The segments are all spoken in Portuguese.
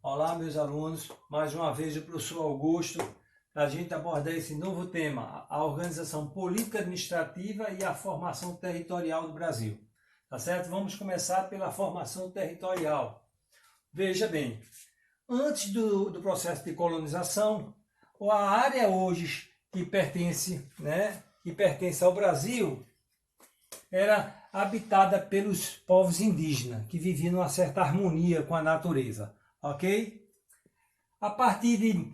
Olá, meus alunos. Mais uma vez o professor Augusto, para a gente abordar esse novo tema, a organização política administrativa e a formação territorial do Brasil. Tá certo? Vamos começar pela formação territorial. Veja bem, antes do processo de colonização, a área hoje que pertence ao Brasil era habitada pelos povos indígenas, que viviam numa certa harmonia com a natureza, ok? A partir de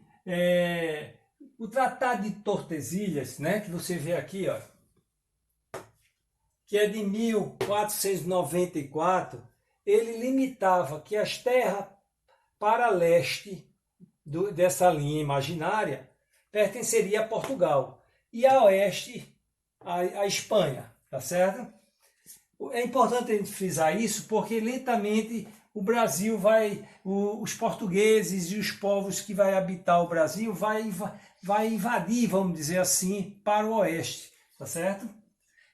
o Tratado de Tordesilhas, que você vê aqui, ó, que é de 1494, ele limitava que as terras para leste dessa linha imaginária pertenceria a Portugal e a oeste a Espanha, tá certo? É importante a gente frisar isso porque lentamente o Brasil os portugueses e os povos que vai habitar o Brasil vai invadir, vamos dizer assim, para o oeste, tá certo?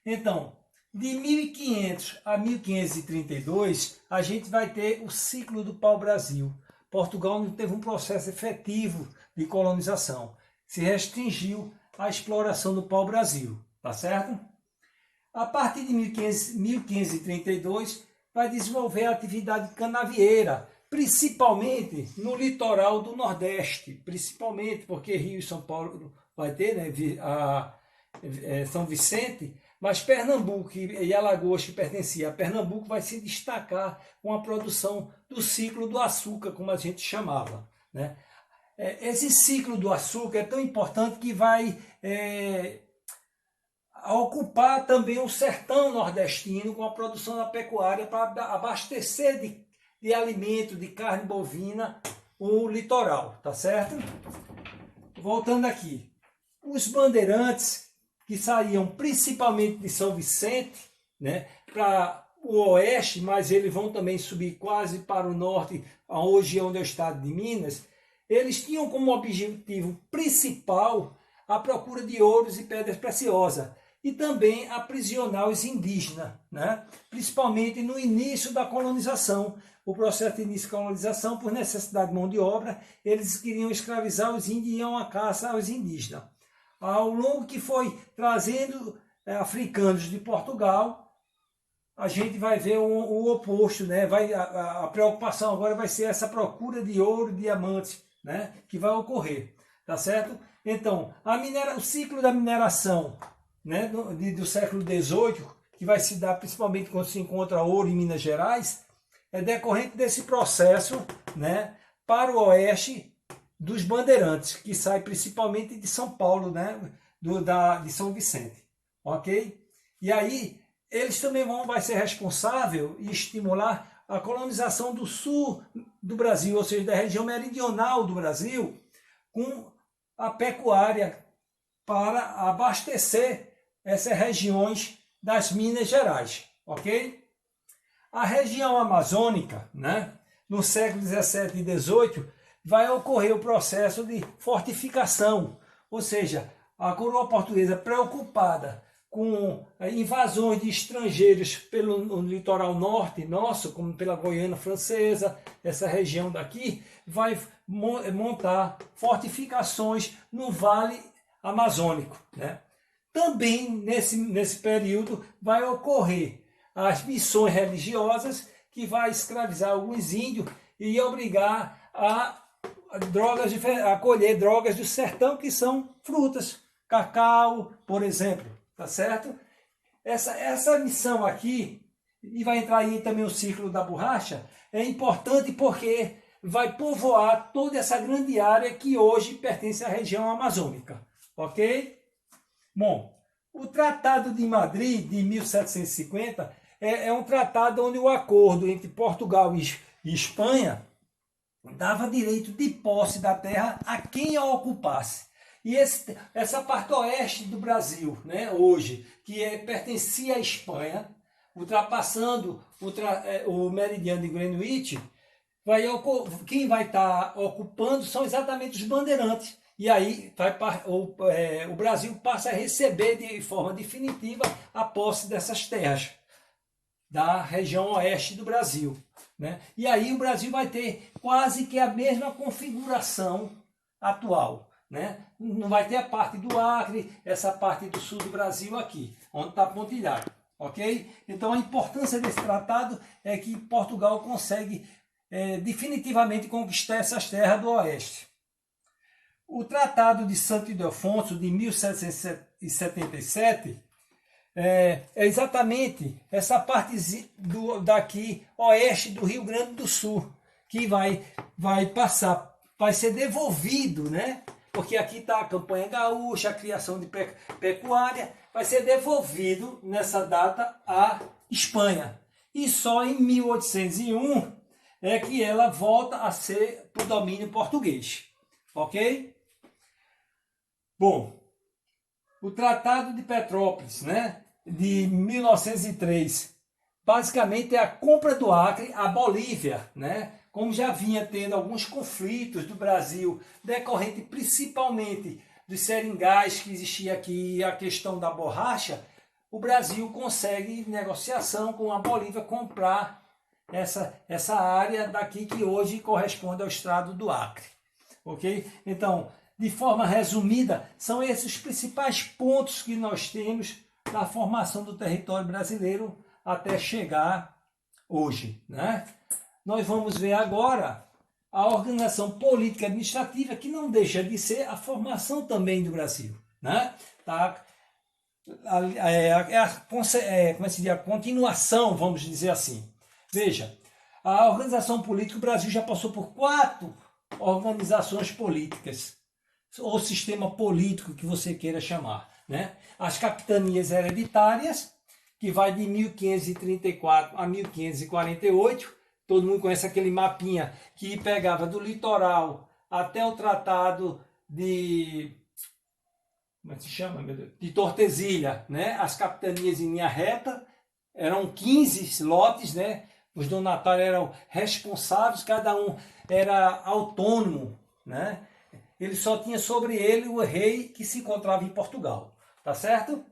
Então, de 1500 a 1532, a gente vai ter o ciclo do pau-brasil. Portugal não teve um processo efetivo de colonização, se restringiu à exploração do pau-brasil, tá certo? A partir de 1532, vai desenvolver a atividade canavieira, principalmente no litoral do Nordeste, principalmente porque Rio e São Paulo vai ter, São Vicente, mas Pernambuco e Alagoas, que pertencia a Pernambuco, vai se destacar com a produção do ciclo do açúcar, como a gente chamava, né? Esse ciclo do açúcar é tão importante que vai a ocupar também o sertão nordestino com a produção da pecuária para abastecer de alimento, de carne bovina, o litoral, tá certo? Voltando aqui, os bandeirantes que saíam principalmente de São Vicente, para o oeste, mas eles vão também subir quase para o norte, hoje onde é o estado de Minas, eles tinham como objetivo principal a procura de ouros e pedras preciosas, e também aprisionar os indígenas, principalmente no início da colonização. O processo de início da colonização, por necessidade de mão de obra, eles queriam escravizar os índios e iam à caça aos indígenas. Ao longo que foi trazendo africanos de Portugal, a gente vai ver o oposto, a preocupação agora vai ser essa procura de ouro, diamantes, que vai ocorrer, tá certo? Então, o ciclo da mineração do século XVIII, que vai se dar principalmente quando se encontra ouro em Minas Gerais, é decorrente desse processo para o oeste dos bandeirantes, que sai principalmente de São Paulo, de São Vicente, ok? E aí, eles também vai ser responsável e estimular a colonização do sul do Brasil, ou seja, da região meridional do Brasil, com a pecuária para abastecer essas regiões das Minas Gerais, ok? A região amazônica, no século XVII e XVIII, vai ocorrer o processo de fortificação, ou seja, a coroa portuguesa preocupada com invasões de estrangeiros pelo litoral norte nosso, como pela Guiana Francesa, essa região daqui, vai montar fortificações no Vale Amazônico, Também nesse período vai ocorrer as missões religiosas que vai escravizar alguns índios e obrigar a colher drogas do sertão, que são frutas, cacau, por exemplo, tá certo? Essa missão aqui, e vai entrar aí também o ciclo da borracha, é importante porque vai povoar toda essa grande área que hoje pertence à região amazônica, ok? Bom, o Tratado de Madrid, de 1750, é um tratado onde o acordo entre Portugal e Espanha dava direito de posse da terra a quem a ocupasse. E essa parte oeste do Brasil, hoje, que pertencia à Espanha, ultrapassando o meridiano de Greenwich, quem vai estar ocupando são exatamente os bandeirantes. E aí o Brasil passa a receber de forma definitiva a posse dessas terras. da região oeste do Brasil, né? E aí o Brasil vai ter quase que a mesma configuração atual, né? Não vai ter a parte do Acre, essa parte do sul do Brasil aqui, onde está pontilhado, ok? Então a importância desse tratado é que Portugal consegue definitivamente conquistar essas terras do oeste. O Tratado de Santo Ildefonso de 1777 é exatamente essa parte daqui oeste do Rio Grande do Sul que vai passar, vai ser devolvido, né? Porque aqui está a campanha gaúcha, a criação de pecuária, vai ser devolvido nessa data à Espanha. E só em 1801 é que ela volta a ser para o domínio português. Ok? Bom, o Tratado de Petrópolis, né, de 1903, basicamente é a compra do Acre à Bolívia, né? Como já vinha tendo alguns conflitos do Brasil, decorrente principalmente dos seringais que existia aqui, a questão da borracha, o Brasil consegue, em negociação com a Bolívia, comprar essa área daqui que hoje corresponde ao estado do Acre. Ok? Então, de forma resumida, são esses os principais pontos que nós temos da formação do território brasileiro até chegar hoje, né? Nós vamos ver agora a organização política e administrativa, que não deixa de ser a formação também do Brasil, né? Tá? Como se diz, a continuação, vamos dizer assim. Veja, a organização política, o Brasil já passou por 4 organizações políticas, ou sistema político que você queira chamar, né? As capitanias hereditárias, que vai de 1534 a 1548, todo mundo conhece aquele mapinha que pegava do litoral até o tratado de... como é que se chama, meu Deus? De Tordesilha, né? As capitanias em linha reta, eram 15 lotes, né? Os donatários eram responsáveis, cada um era autônomo, né? Ele só tinha sobre ele o rei que se encontrava em Portugal, tá certo?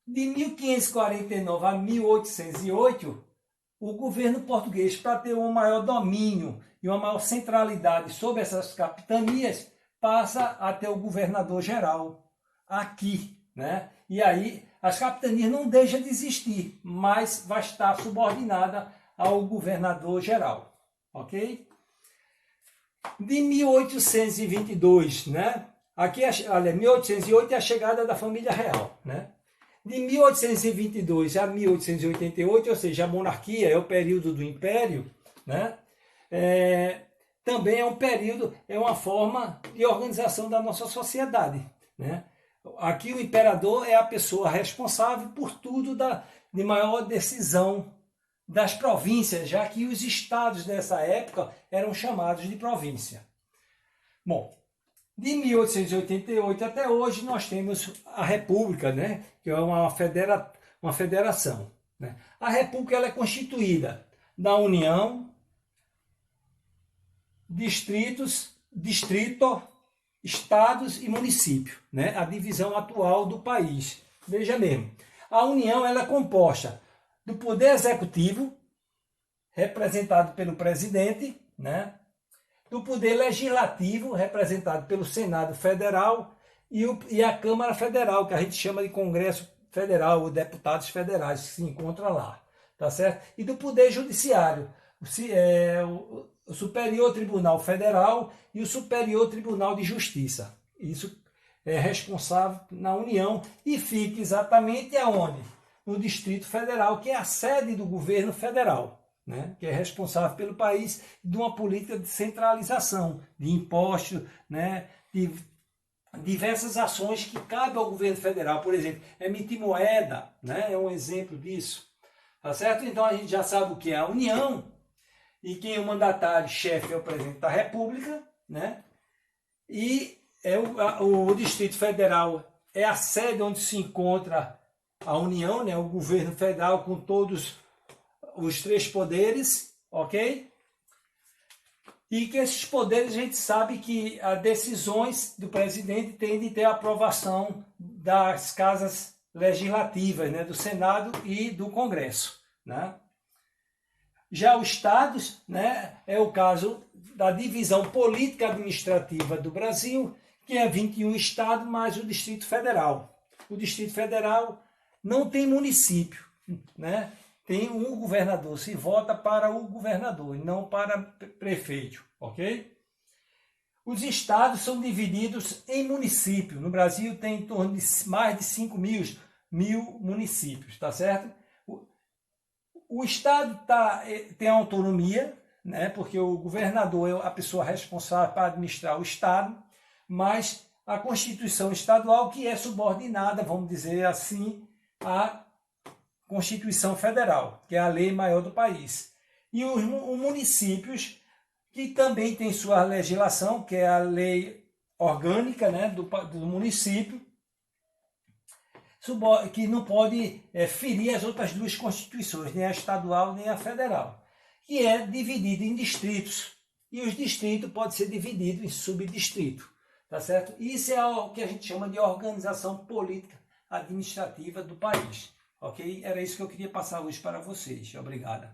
De 1549 a 1808, o governo português, para ter um maior domínio e uma maior centralidade sobre essas capitanias, passa a ter o governador-geral aqui, né? E aí as capitanias não deixam de existir, mas vai estar subordinada ao governador-geral, ok? De 1822, né? Aqui, olha, 1808 é a chegada da família real, né? De 1822 a 1888, ou seja, a monarquia é o período do império, né? Também é um período, é uma forma de organização da nossa sociedade, né? Aqui o imperador é a pessoa responsável por tudo de maior decisão das províncias, já que os estados dessa época eram chamados de província. Bom, de 1888 até hoje nós temos a República, né, que é uma federação, né? A República ela é constituída da União, distrito, estados e município, né? A divisão atual do país. Veja mesmo, a União ela é composta do Poder Executivo, representado pelo presidente, né? Do Poder Legislativo, representado pelo Senado Federal, e a Câmara Federal, que a gente chama de Congresso Federal, ou deputados federais, que se encontram lá, tá certo? E do Poder Judiciário, o Superior Tribunal Federal e o Superior Tribunal de Justiça. Isso é responsável na União e fica exatamente aonde? No Distrito Federal, que é a sede do governo federal, né? Que é responsável pelo país de uma política de centralização, de impostos, né? De diversas ações que cabem ao governo federal. Por exemplo, emitir moeda, né? É um exemplo disso. Tá certo? Então a gente já sabe o que é a União, e quem é o mandatário-chefe é o presidente da República, né? E o Distrito Federal é a sede onde se encontra a União, né? O governo federal com todos os 3 poderes, ok? E que esses poderes a gente sabe que as decisões do presidente têm de ter a aprovação das casas legislativas, né? Do Senado e do Congresso, né? Já os estados, né, é o caso da divisão política administrativa do Brasil, que é 21 estados mais o Distrito Federal. O Distrito Federal não tem município, né? Tem um governador, se vota para o governador e não para prefeito, ok? Os estados são divididos em municípios. No Brasil tem em torno de mais de 5 mil municípios, tá certo? O estado tem autonomia, né? Porque o governador é a pessoa responsável para administrar o estado, mas a Constituição estadual que é subordinada, vamos dizer assim, à Constituição Federal, que é a lei maior do país. E os municípios, que também tem sua legislação, que é a lei orgânica, né, do município, que não pode ferir as outras duas constituições, nem a estadual nem a federal, que é dividido em distritos. E os distritos podem ser divididos em subdistritos, tá certo? Isso é o que a gente chama de organização política administrativa do país, ok? Era isso que eu queria passar hoje para vocês. Obrigado.